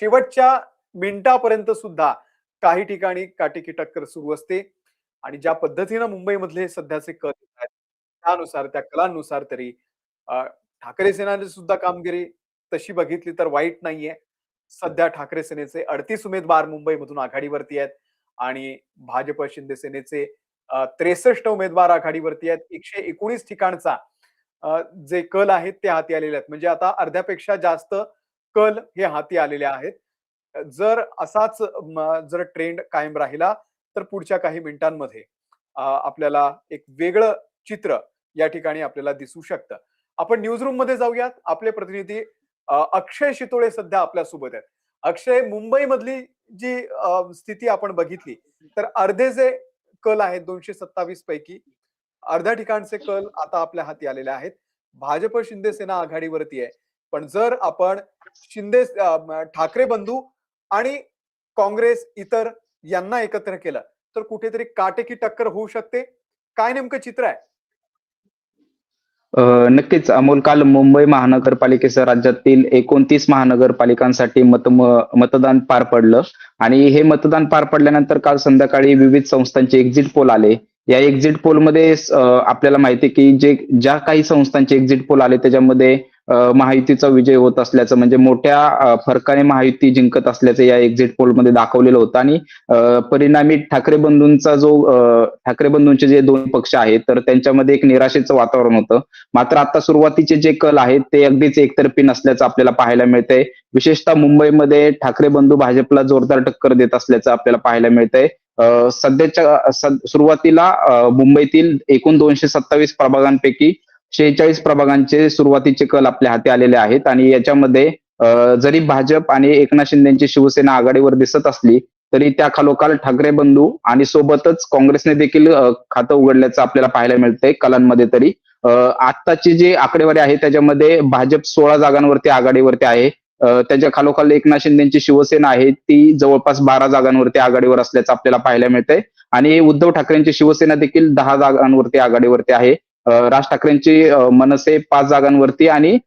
शेवटच्या मिनिटापर्यंत सुद्धा काही ठिकाणी काटेकी टक्कर सुरू असते आणि ज्या पद्धतीनं मुंबईमधले सध्याचे कल आहेत, त्यानुसार त्या कलांनुसार तरी ठाकरे सेनेची सुद्धा कामगिरी तशी बघितली तर वाईट नाहीये. सध्या ठाकरे सेनेचे 38 उमेदवार मुंबईमधून आघाडीवरती आहेत आणि भाजप शिंदे सेनेचे 63 उमेदवार आघाडीवरती आहेत. 119 ठिकाणचा जे कल आहेत ते हाती आलेले आहेत. म्हणजे आता अर्ध्यापेक्षा जास्त कल हे हाती आलेले आहेत. जर असाच जर ट्रेंड कायम राहिला तर पुढच्या काही मिनिटांमध्ये आपल्याला एक वेगळं चित्र या ठिकाणी आपल्याला दिसू शकतं. आपण न्यूज रूम मध्ये जाऊयात. आपले प्रतिनिधी अक्षय शितोळे सध्या आपल्या सोबत आहेत. अक्षय, मुंबई मधली जी स्थिती आपण बघितली तर अर्धे जे कल आहेत 227 पैकी अर्ध्या ठिकाणचे कल आता आपल्या हाती आलेले आहेत. भाजप शिंदे सेना आघाडीवरती आहे. पण जर आपण शिंदे ठाकरे बंधू आणि काँग्रेस इतर यांना एकत्र केलं तर कुठेतरी काटेकी टक्कर होऊ शकते. काय नेमकं चित्र आहे? नक्कीच अमोल, काल मुंबई महानगरपालिकेसह राज्यातील 29 महानगरपालिकांसाठी मतदान पार पडलं आणि हे मतदान पार पडल्यानंतर काल संध्याकाळी विविध संस्थांचे एक्झिट पोल आले. या एक्झिट पोलमध्ये आपल्याला माहिती आहे की ज्या काही संस्थांचे एक्झिट पोल आले त्याच्यामध्ये महायुतीचा विजय होत असल्याचं, म्हणजे मोठ्या फरकाने महायुती जिंकत असल्याचं या एक्झिट पोलमध्ये दाखवलेलं होतं आणि परिणामी ठाकरे बंधूंचे जे दोन पक्ष आहेत तर त्यांच्यामध्ये एक निराशेचं वातावरण होतं. मात्र आता सुरुवातीचे जे कल आहेत ते अगदीच एकतर्फी नसल्याचं आपल्याला पाहायला मिळतंय. विशेषतः मुंबईमध्ये ठाकरे बंधू भाजपला जोरदार टक्कर देत असल्याचं आपल्याला पाहायला मिळतंय. सध्याच्या सुरुवातीला मुंबईतील एकूण 227 प्रभागांपैकी 46 प्रभागांचे सुरुवातीचे कल आपल्या हाती आलेले आहेत आणि याच्यामध्ये जरी भाजप आणि एकनाथ शिंदेची शिवसेना आघाडीवर दिसत असली तरी त्या खालोखाल ठाकरे बंधू आणि सोबतच काँग्रेसने देखील खातं उघडल्याचं आपल्याला पाहायला मिळतंय कलांमध्ये. तरी आत्ताची जी आकडेवारी आहे त्याच्यामध्ये भाजप 16 जागांवरती आघाडीवरती आहे. त्याच्या खालोखाल एकनाथ शिंदेची शिवसेना आहे ती जवळपास 12 जागांवरती आघाडीवर असल्याचं आपल्याला पाहायला मिळतंय आणि उद्धव ठाकरेंची शिवसेना देखील 10 जागांवरती आघाडीवरती आहे. राज ठाकरेंची मनसे 5 जागांवरती आणि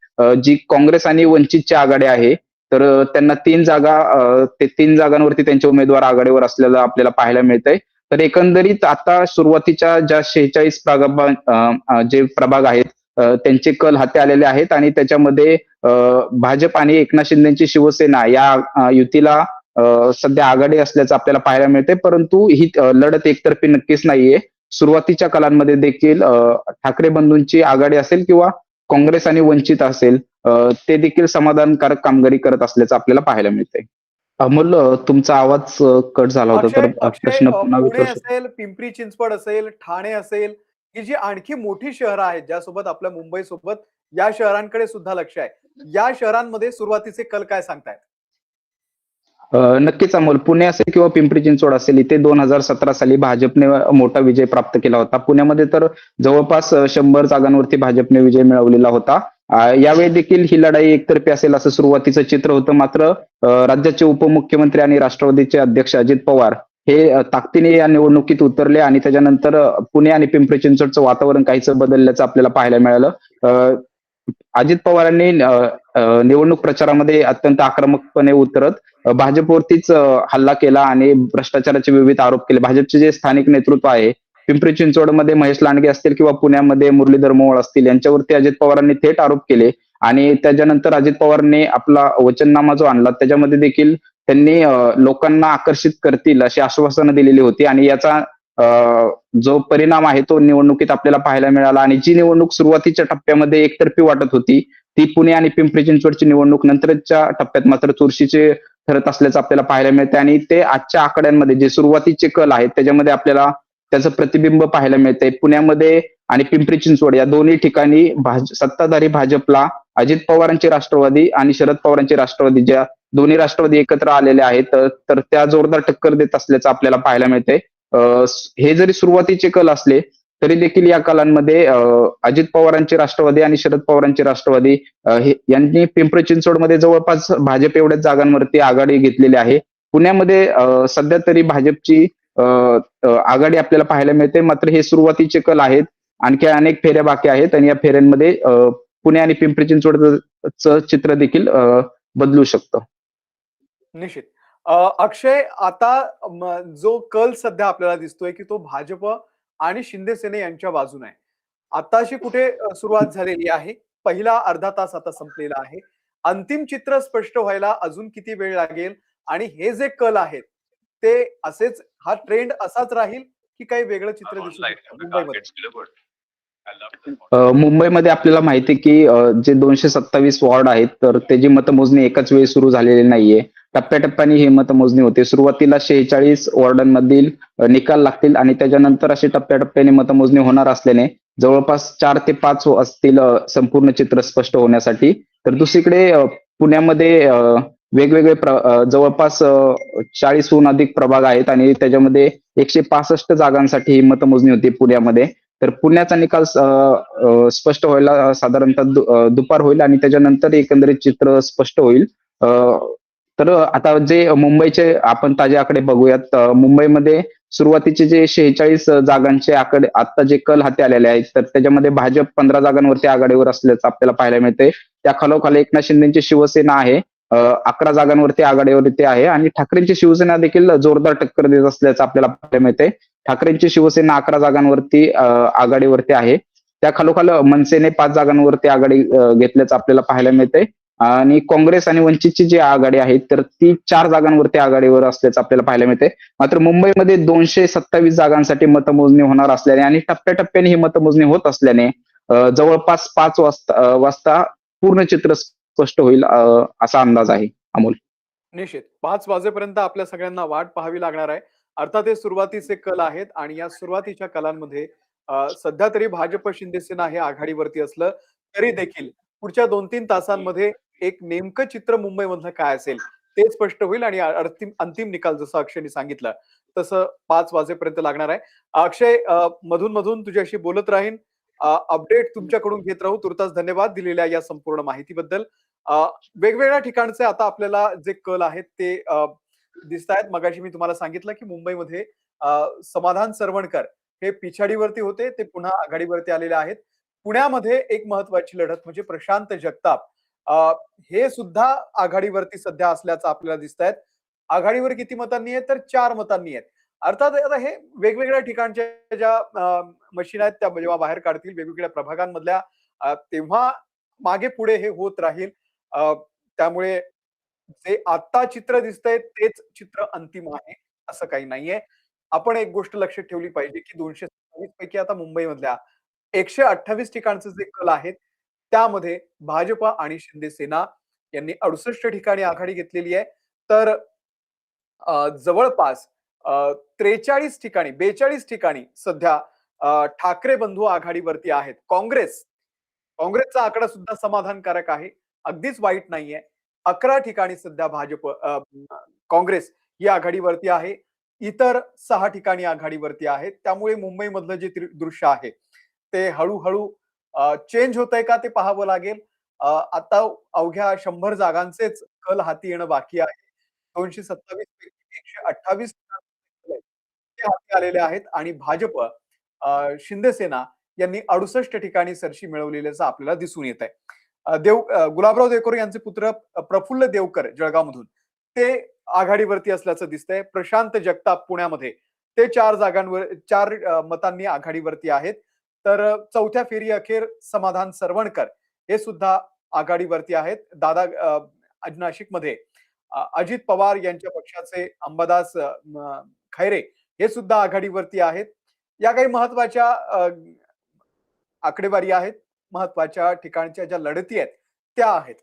जी काँग्रेस आणि वंचितची आघाडी आहे तर त्यांना 3 जागांवरती त्यांचे उमेदवार आघाडीवर असलेलं आपल्याला पाहायला मिळतंय. तर एकंदरीत आता सुरुवातीच्या ज्या 46 जे प्रभाग आहेत त्यांचे कल हाती आलेले आहेत आणि त्याच्यामध्ये भाजप आणि एकनाथ शिंदेची शिवसेना या युतीला सध्या आघाडी असल्याचं आपल्याला पाहायला मिळते. परंतु ही लढत एकतर्फी नक्कीच नाहीये. सुरुवातीच्या कालांमध्ये देखील ठाकरे बंधूंची आघाडी असेल किंवा काँग्रेस आणि वंचित असेल ते देखील समाधानकारक कामगिरी करत असल्याचं आपल्याला पाहायला मिळतंय. अमोल, तुमचा आवाज कट झाला होता तर प्रश्न पुन्हा पुणे असेल, पिंपरी चिंचवड असेल, ठाणे असेल, ही जी आणखी मोठी शहरं आहेत ज्यासोबत आपल्या मुंबई सोबत या शहरांकडे सुद्धा लक्ष आहे. या शहरांमध्ये सुरुवातीचे कल काय सांगतायत? नक्कीच अमोल, पुणे असेल किंवा पिंपरी चिंचवड असेल इथे 2017 साली भाजपने मोठा विजय प्राप्त केला होता. पुण्यामध्ये तर जवळपास 100 जागांवरती भाजपने विजय मिळवलेला होता. यावेळी देखील ही लढाई एकतर्फी असेल असं सुरुवातीचं चित्र होतं. मात्र राज्याचे उपमुख्यमंत्री आणि राष्ट्रवादीचे अध्यक्ष अजित पवार हे ताकदीने या निवडणुकीत उतरले आणि त्याच्यानंतर पुणे आणि पिंपरी चिंचवडचं वातावरण काहीसं बदलल्याचं आपल्याला पाहायला मिळालं. अजित पवारांनी निवडणूक प्रचारामध्ये अत्यंत आक्रमकपणे उतरत भाजपवरतीच हल्ला केला आणि भ्रष्टाचाराचे विविध आरोप केले. भाजपचे जे स्थानिक नेतृत्व आहे पिंपरी चिंचवडमध्ये महेश लांडगे असतील किंवा पुण्यामध्ये मुरलीधर मोहोळ असतील यांच्यावरती अजित पवारांनी थेट आरोप केले आणि त्याच्यानंतर अजित पवारांनी आपला वचननामा जो आणला त्याच्यामध्ये देखील त्यांनी लोकांना आकर्षित करतील अशी आश्वासनं दिलेली होती आणि याचा जो परिणाम आहे तो निवडणुकीत आपल्याला पाहायला मिळाला. आणि जी निवडणूक सुरुवातीच्या टप्प्यामध्ये एकतर्फी वाटत होती ती पुणे आणि पिंपरी चिंचवडची निवडणूक नंतरच्या टप्प्यात मात्र चुरशीचे ठरत असल्याचं आपल्याला पाहायला मिळते आणि ते आजच्या आकड्यांमध्ये जे सुरुवातीचे कल आहेत त्याच्यामध्ये आपल्याला त्याचं प्रतिबिंब पाहायला मिळतंय. पुण्यामध्ये आणि पिंपरी चिंचवड या दोन्ही ठिकाणी सत्ताधारी भाजपला अजित पवारांचे राष्ट्रवादी आणि शरद पवारांचे राष्ट्रवादी ज्या दोन्ही राष्ट्रवादी एकत्र आलेले आहेत तर त्या जोरदार टक्कर देत असल्याचं आपल्याला पाहायला मिळतंय. हे जरी सुरुवातीचे कल असले तरी देखील या कालांमध्ये अजित पवारांचे राष्ट्रवादी आणि शरद पवारांचे राष्ट्रवादी यांनी पिंपरी चिंचवडमध्ये जवळपास भाजप एवढ्याच जागांवरती आघाडी घेतलेली आहे. पुण्यामध्ये सध्या तरी भाजपची आघाडी आपल्याला पाहायला मिळते. मात्र हे सुरुवातीचे कल आहेत, आणखी अनेक फेऱ्या बाकी आहेत आणि या फेऱ्यांमध्ये पुणे आणि पिंपरी चिंचवडचं चित्र देखील बदलू शकतं. निश्चित. अक्षय, आता जो कल सध्या आपल्याला दिसतोय, की तो भाजप आणि शिंदे सेने यांच्या बाजूने आहे. आताशी कुठे सुरुवात झालेली आहे. पहिला अर्धा तास आता संपलेला आहे. अंतिम चित्र स्पष्ट व्हायला अजून किती वेळ लागेल आणि हे जे कल आहेत, ते असेच हा ट्रेंड असाच राहील, की काही वेगळं चित्र दिसू शकतं मुंबईमध्ये? मुंबईमध्ये आपल्याला माहिती आहे की जे 227 वॉर्ड आहेत, तर त्याची मतमोजणी एकाच वेळी सुरू झालेली नाहीये. टप्प्याटप्प्याने ही मतमोजणी होते. सुरुवातीला 46 वॉर्डांमधील निकाल लागतील आणि त्याच्यानंतर अशी टप्प्याटप्प्याने मतमोजणी होणार असल्याने जवळपास 4 ते 5 असतील संपूर्ण चित्र स्पष्ट होण्यासाठी. तर दुसरीकडे पुण्यामध्ये वेगवेगळे जवळपास 40हून अधिक प्रभाग आहेत आणि त्याच्यामध्ये 165 जागांसाठी ही मतमोजणी होती पुण्यामध्ये. तर पुण्याचा निकाल स्पष्ट व्हायला साधारणतः दुपार होईल आणि त्याच्यानंतर एकंदरीत चित्र स्पष्ट होईल. तर आता जे मुंबईचे आपण ताजे आकडे बघूयात. मुंबईमध्ये सुरुवातीचे जे 46 जागांचे आकडे आता जे कल हाती आलेले आहेत, तर त्याच्यामध्ये भाजप 15 जागांवरती आघाडीवर असल्याचं आपल्याला पाहायला मिळतंय. त्या खालोखाल एकनाथ शिंदेची शिवसेना आहे. 11 जागांवरती आघाडीवरती आहे आणि ठाकरेंची शिवसेना देखील जोरदार टक्कर देत असल्याचं आपल्याला पाहायला मिळतंय. ठाकरेंची शिवसेना 11 जागांवरती आघाडीवरती आहे. त्या खालोखाल मनसेने 5 जागांवरती आघाडी घेतल्याचं आपल्याला पाहायला मिळतंय आणि काँग्रेस आणि वंचितची जी आघाडी आहे, तर ती 4 जागांवरती आघाडीवर असल्याचं आपल्याला पाहायला मिळतंय. मात्र मुंबईमध्ये 227 जागांसाठी मतमोजणी होणार असल्याने आणि टप्प्याटप्प्याने ही मतमोजणी होत असल्याने जवळपास 5 वाजता पूर्ण चित्र स्पष्ट होईल असा अंदाज आहे, अमोल. निश्चित. 5 वाजेपर्यंत आपल्या सगळ्यांना वाट पाहावी लागणार आहे. अर्थात हे सुरुवातीचे कल आहेत आणि या सुरुवातीच्या कलांमध्ये सध्या तरी भाजप शिंदेसेना हे आघाडीवरती असलं तरी देखील पुढच्या 2-3 तासांमध्ये एक नेमकं चित्र मुंबईमधलं काय असेल ते स्पष्ट होईल आणि अंतिम निकाल जसं अक्षयने सांगितलं तसं 5 वाजेपर्यंत लागणार आहे. अक्षय, मधून-मधून तुझ्याशी बोलत राहीन. अपडेट तुमच्याकडून घेत राहू. तुर्तास धन्यवाद दिलेल्या या संपूर्ण माहितीबद्दल. अ, वेगवेगळ्या ठिकाणचे आता आपल्याला जे कल आहेत ते दिसतायत. मगाशी मी तुम्हाला सांगितलं, की मुंबईमध्ये समाधान सरवणकर हे पिछाडीवरती होते. ते पुन्हा आघाडीवरती आलेले आहेत. पुण्यामध्ये एक महत्त्वाची लढत म्हणजे प्रशांत जगताप हे सुद्धा आघाडीवरती सध्या असल्याचं आपल्याला दिसतायत. आघाडीवर किती मतांनी आहेत? तर 4 मतांनी आहेत. अर्थात आता हे वेगवेगळ्या ठिकाणच्या ज्या मशीन आहेत त्या जेव्हा बाहेर काढतील वेगवेगळ्या प्रभागांमधल्या तेव्हा मागे-पुढे हे होत राहील. त्यामुळे जे आता चित्र दिसतंय तेच चित्र अंतिम आहे, असं काही नाहीये. आपण एक गोष्ट लक्षात ठेवली पाहिजे, की 227 पैकी आता मुंबईमधल्या 128 ठिकाणचे जे कल आहेत, त्यामध्ये भाजप आणि शिंदे सेना यांनी 68 ठिकाणी आघाडी घेतलेली आहे. तर जवळपास 43 ठिकाणी 42 ठिकाणी सध्या ठाकरे बंधू आघाडीवरती आहेत. काँग्रेसचा आकडा सुद्धा समाधानकारक आहे. अगदीच वाईट नाहीये. 11 ठिकाणी सध्या काँग्रेस ही आघाडीवरती आहे. इतर 6 ठिकाणी आघाडीवरती आहेत. त्यामुळे मुंबईमधलं जे दृश्य आहे, ते हळू-हळू चेंज होतंय का ते पाहावं लागेल. आता अवघ्या 100 जागांचेच कल हाती येणं बाकी आहे. 227 पैकी 128 ते हाती आलेले आहेत आणि भाजप शिंदे सेना यांनी 68 ठिकाणी सरशी मिळवलेल्याचं आपल्याला दिसून येत आहे. गुलाबराव देवकर यांचे पुत्र प्रफुल्ल देवकर जळगावमधून ते आघाडीवरती असल्याचं दिसतंय. प्रशांत जगताप पुण्यामध्ये ते 4 मतांनी आघाडीवरती आहेत. तर चौथ्या फेरी अखेर समाधान सरवणकर हे सुद्धा आघाडीवरती आहेत. नाशिकमध्ये अजित पवार यांच्या पक्षाचे अंबादास खैरे हे सुद्धा आघाडीवरती आहेत. या काही महत्वाच्या आकडेवारी आहेत. महत्वाच्या ठिकाणच्या ज्या लढती आहेत त्या आहेत.